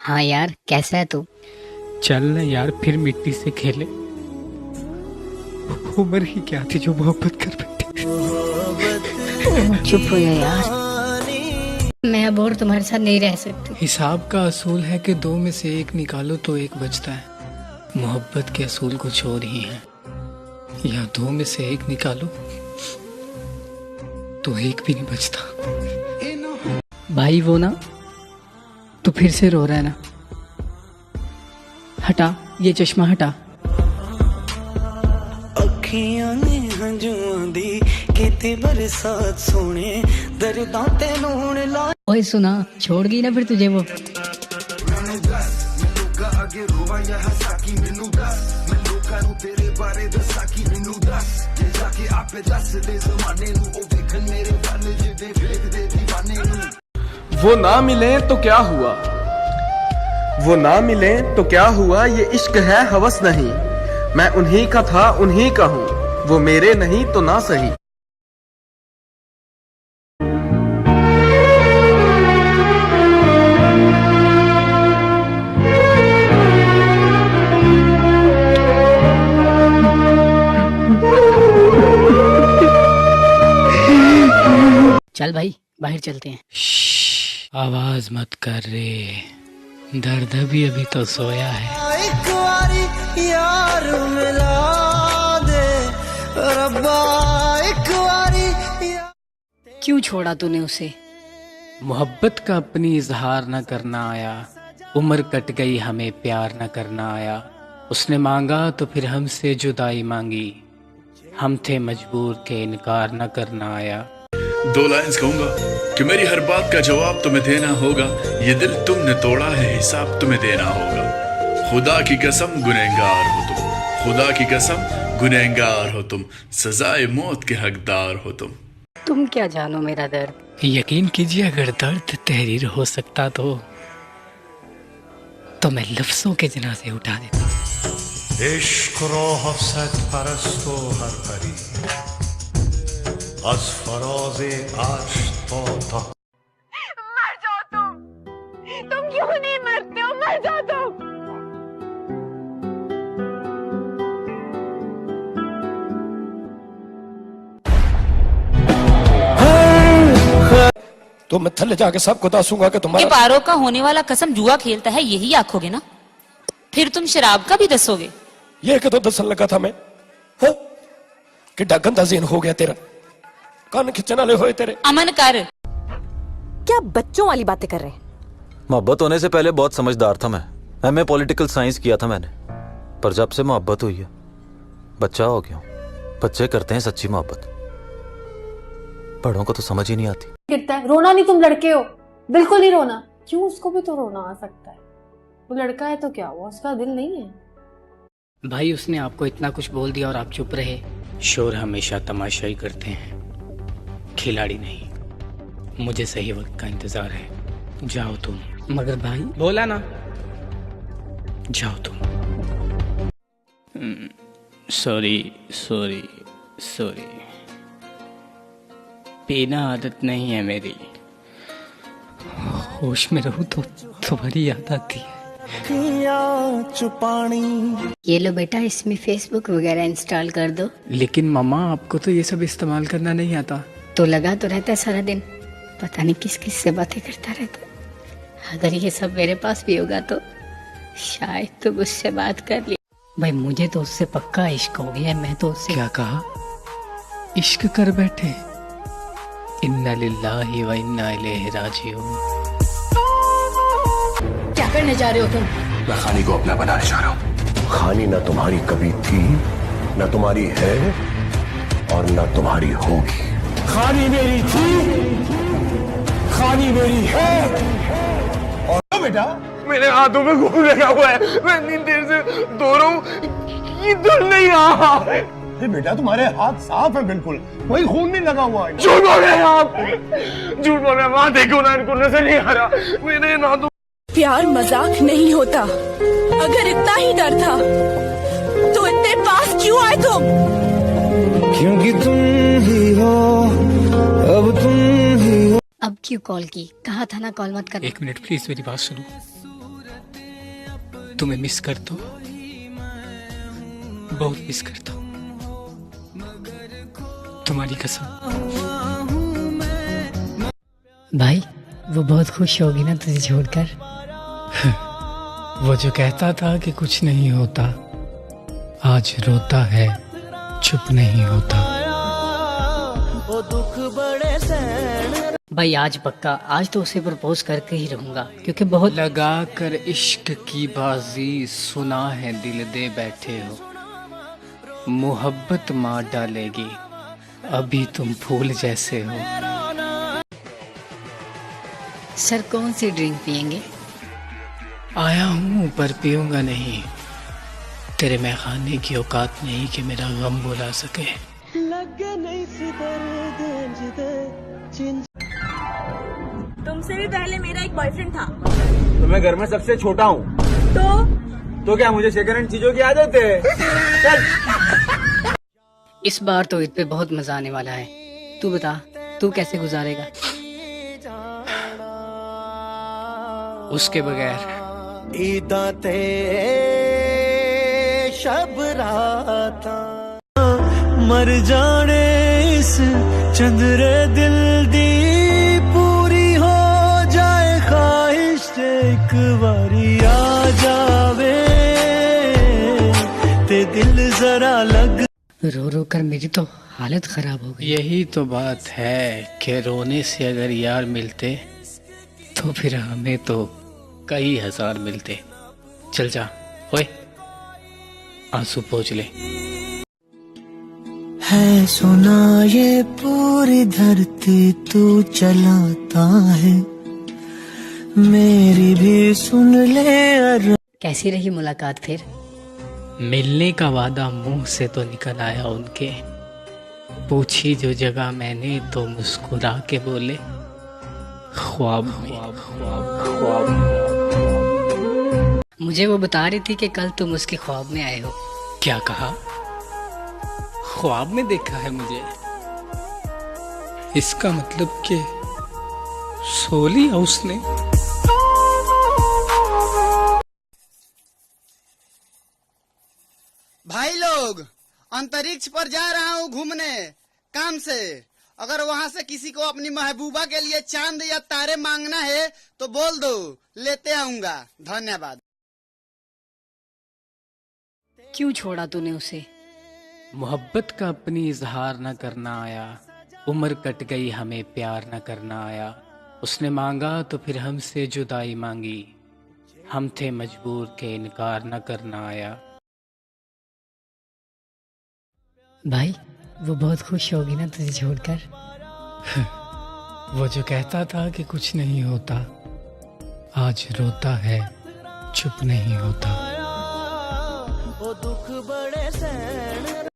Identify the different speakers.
Speaker 1: हाँ यार, कैसा है तू?
Speaker 2: चल ना यार, फिर मिट्टी से खेले। उम्र ही क्या थी जो मोहब्बत कर बैठे।
Speaker 1: चुप हो जा यार, मैं अब और तुम्हारे साथ नहीं रह सकती।
Speaker 2: हिसाब का असूल है कि दो में से एक निकालो तो एक बचता है। मोहब्बत के असूल कुछ और ही है। या दो में से एक निकालो तो एक भी नहीं बचता। भाई वो ना, तो फिर से रो रहा है ना। हटा ये चश्मा, हटा।
Speaker 3: अखियां ने हंजुआं दी किते बरसात सोने दर्दां ते नून ला।
Speaker 1: ओए सुना, छोड़ गई ना फिर तुझे वो?
Speaker 4: वो ना मिले तो क्या हुआ, वो ना मिले तो क्या हुआ, ये इश्क है हवस नहीं। मैं उन्हीं का था उन्हीं का हूँ, वो मेरे नहीं तो ना सही।
Speaker 1: चल भाई, बाहर चलते हैं।
Speaker 2: आवाज मत कर रे, दर्द भी तो सोया है।
Speaker 3: एक बारी यार मिला दे रब्बा, एक बारी
Speaker 1: क्यों छोड़ा तूने उसे?
Speaker 2: मोहब्बत का अपनी इजहार न करना आया, उम्र कट गई हमें प्यार न करना आया। उसने मांगा तो फिर हमसे जुदाई मांगी, हम थे मजबूर के इनकार न करना आया।
Speaker 5: दो लाइंस कहूंगा कि मेरी हर बात का जवाब तुम्हें देना होगा। ये दिल तुमने तोड़ा है, हिसाब तुम्हें देना होगा। खुदा की कसम गुनहगार हो तुम, खुदा की कसम गुनहगार हो तुम, सजाए मौत के हकदार हो तुम।
Speaker 1: तुम क्या जानो मेरा दर्द।
Speaker 2: यकीन कीजिए, अगर दर्द तहरीर हो सकता तो मैं लफ्जों के जनाजे उठा देता।
Speaker 6: इश्क रो हसरत परस्तो हर परी az फरोज़े आश्क तो
Speaker 7: मर जाओ तुम क्यों नहीं मरते हो? मर जाओ तुम।
Speaker 8: तो मैं थल्ले जाके सबको दसूंगा कि तुम्हारा
Speaker 9: पारों का होने वाला कसम जुआ खेलता है, यही आखोगे ना? फिर तुम शराब का भी दसोगे?
Speaker 8: ये कि तो दसन लगा था मैं, हाँ? कि गंदा ज़हन हो गया तेरा, कान खिंचने वाले होए तेरे।
Speaker 9: अमन कर।
Speaker 7: क्या बच्चों वाली बातें कर रहे हैं?
Speaker 10: मोहब्बत होने से पहले बहुत समझदार था मैं। एमए पॉलिटिकल साइंस किया था मैंने, पर जब से मोहब्बत हुई है बच्चा हो गया। बच्चे करते हैं सच्ची मोहब्बत, बड़ों को तो समझ ही नहीं आती।
Speaker 11: गिरता है, रोना नहीं, तुम लड़के हो, बिल्कुल नहीं रोना। क्यों? उसको भी तो रोना आ सकता है, वो लड़का है तो क्या हुआ, उसका दिल नहीं है।
Speaker 2: भाई उसने आपको इतना कुछ बोल दिया और आप चुप रहे। शोर हमेशा तमाशा ही करते हैं, खिलाड़ी नहीं। मुझे सही वक्त का इंतजार है, जाओ तुम। मगर भाई बोला ना, जाओ तुम। सॉरी सॉरी सॉरी, पीना आदत नहीं है मेरी। होश में रहूं तो तुम्हारी याद आती है।
Speaker 1: ये लो बेटा, इसमें फेसबुक वगैरह इंस्टॉल कर दो।
Speaker 2: लेकिन मम्मा, आपको तो ये सब इस्तेमाल करना नहीं आता।
Speaker 1: तो लगा तो रहता है सारा दिन, पता नहीं किस किस से बातें करता रहता है। अगर ये सब मेरे पास भी होगा तो शायद तो उससे बात कर ली। भाई मुझे तो उससे पक्का इश्क हो गया है, मैं तो उससे।
Speaker 2: क्या कहा? इश्क कर बैठे? इन्ना लिल्लाहि व इन्ना इलैहि राजिऊन।
Speaker 1: क्या करने जा रहे हो तुम?
Speaker 6: मैं खानी को अपना बनाने जा रहा हूँ। खानी ना तुम्हारी कभी थी, ना तुम्हारी है, और ना तुम्हारी होगी। खानी मेरी थी, खानी मेरी है, और बेटा
Speaker 4: मेरे हाथों में खून लगा हुआ है, मैं इतनी देर से धो रहा हूँ, ये धुल नहीं रहा है।
Speaker 6: बेटा तुम्हारे हाथ साफ है बिल्कुल, कोई खून नहीं लगा हुआ है।
Speaker 4: झूठ बोल रहे हैं आप, झूठ बोल रहे हैं। वहां देखो ना, इनको नजर नहीं आ रहा मेरे हाथों।
Speaker 7: प्यार मजाक नहीं होता। अगर इतना ही डर था तो इतने पास क्यों आए तुम?
Speaker 3: क्योंकि तुम ही हो, अब तुम ही हो।
Speaker 1: अब क्यों कॉल की? कहा था ना कॉल मत कर।
Speaker 2: एक मिनट प्लीज, मेरी बात सुनो। तुम्हें मिस करता हूँ, बहुत मिस करता हूँ, तुम्हारी कसम।
Speaker 1: भाई वो बहुत खुश होगी ना तुझे छोड़कर।
Speaker 2: वो जो कहता था कि कुछ नहीं होता, आज रोता है, चुप नहीं होता।
Speaker 1: भाई आज पक्का, आज तो उसे प्रपोज करके ही रहूंगा, क्योंकि बहुत
Speaker 2: लगा कर इश्क की बाजी, सुना है दिल दे बैठे हो, मोहब्बत मार डालेगी, अभी तुम फूल जैसे हो।
Speaker 1: सर कौन सी ड्रिंक पियेंगे?
Speaker 2: आया हूँ पर पीऊंगा नहीं, तेरे मैं खाने की औकात नहीं कि मेरा गम बुला सके।
Speaker 7: तुमसे भी पहले मेरा एक बॉयफ्रेंड था।
Speaker 4: तो मैं घर में सबसे छोटा हूँ, तो क्या मुझे सेकंड हैंड चीजों की आदत है? चल।
Speaker 1: इस बार तो ईद पे बहुत मजा आने वाला है। तू बता, तू कैसे गुजारेगा?
Speaker 2: उसके बगैर
Speaker 3: ईदा ते शब राता मर जाने इस चंद्रे दिल दी, पूरी हो जाए ख्वाहिश एक बारी आ जावे ते दिल जरा लग।
Speaker 1: रो रो कर मेरी तो हालत खराब हो गई।
Speaker 2: यही तो बात है कि रोने से अगर यार मिलते तो फिर हमें तो कई हजार मिलते। चल जा, ओए आंसू पोंछ ले।
Speaker 3: है सुना ये पूरी धरती तू चलाता है, मेरी भी सुन ले।
Speaker 1: कैसी रही मुलाकात फिर?
Speaker 2: मिलने का वादा मुंह से तो निकल आया उनके, पूछी जो जगह मैंने तो मुस्कुरा के बोले ख्वाब में।
Speaker 1: मुझे वो बता रही थी कि कल तुम उसके ख्वाब में आए हो।
Speaker 2: क्या कहा? ख्वाब में देखा है मुझे? इसका मतलब कि सो लिया उसने।
Speaker 12: भाई लोग, अंतरिक्ष पर जा रहा हूँ घूमने काम से। अगर वहाँ से किसी को अपनी महबूबा के लिए चांद या तारे मांगना है तो बोल दो, लेते आऊंगा। धन्यवाद।
Speaker 1: क्यों छोड़ा तूने उसे?
Speaker 2: मोहब्बत का अपनी इजहार न करना आया, उम्र कट गई हमें प्यार न करना आया। उसने मांगा तो फिर हमसे जुदाई मांगी, हम थे मजबूर के इनकार न करना आया।
Speaker 1: भाई वो बहुत खुश होगी ना तुझे छोड़कर।
Speaker 2: वो जो कहता था कि कुछ नहीं होता, आज रोता है, चुप नहीं होता।
Speaker 3: दुख बड़े सैन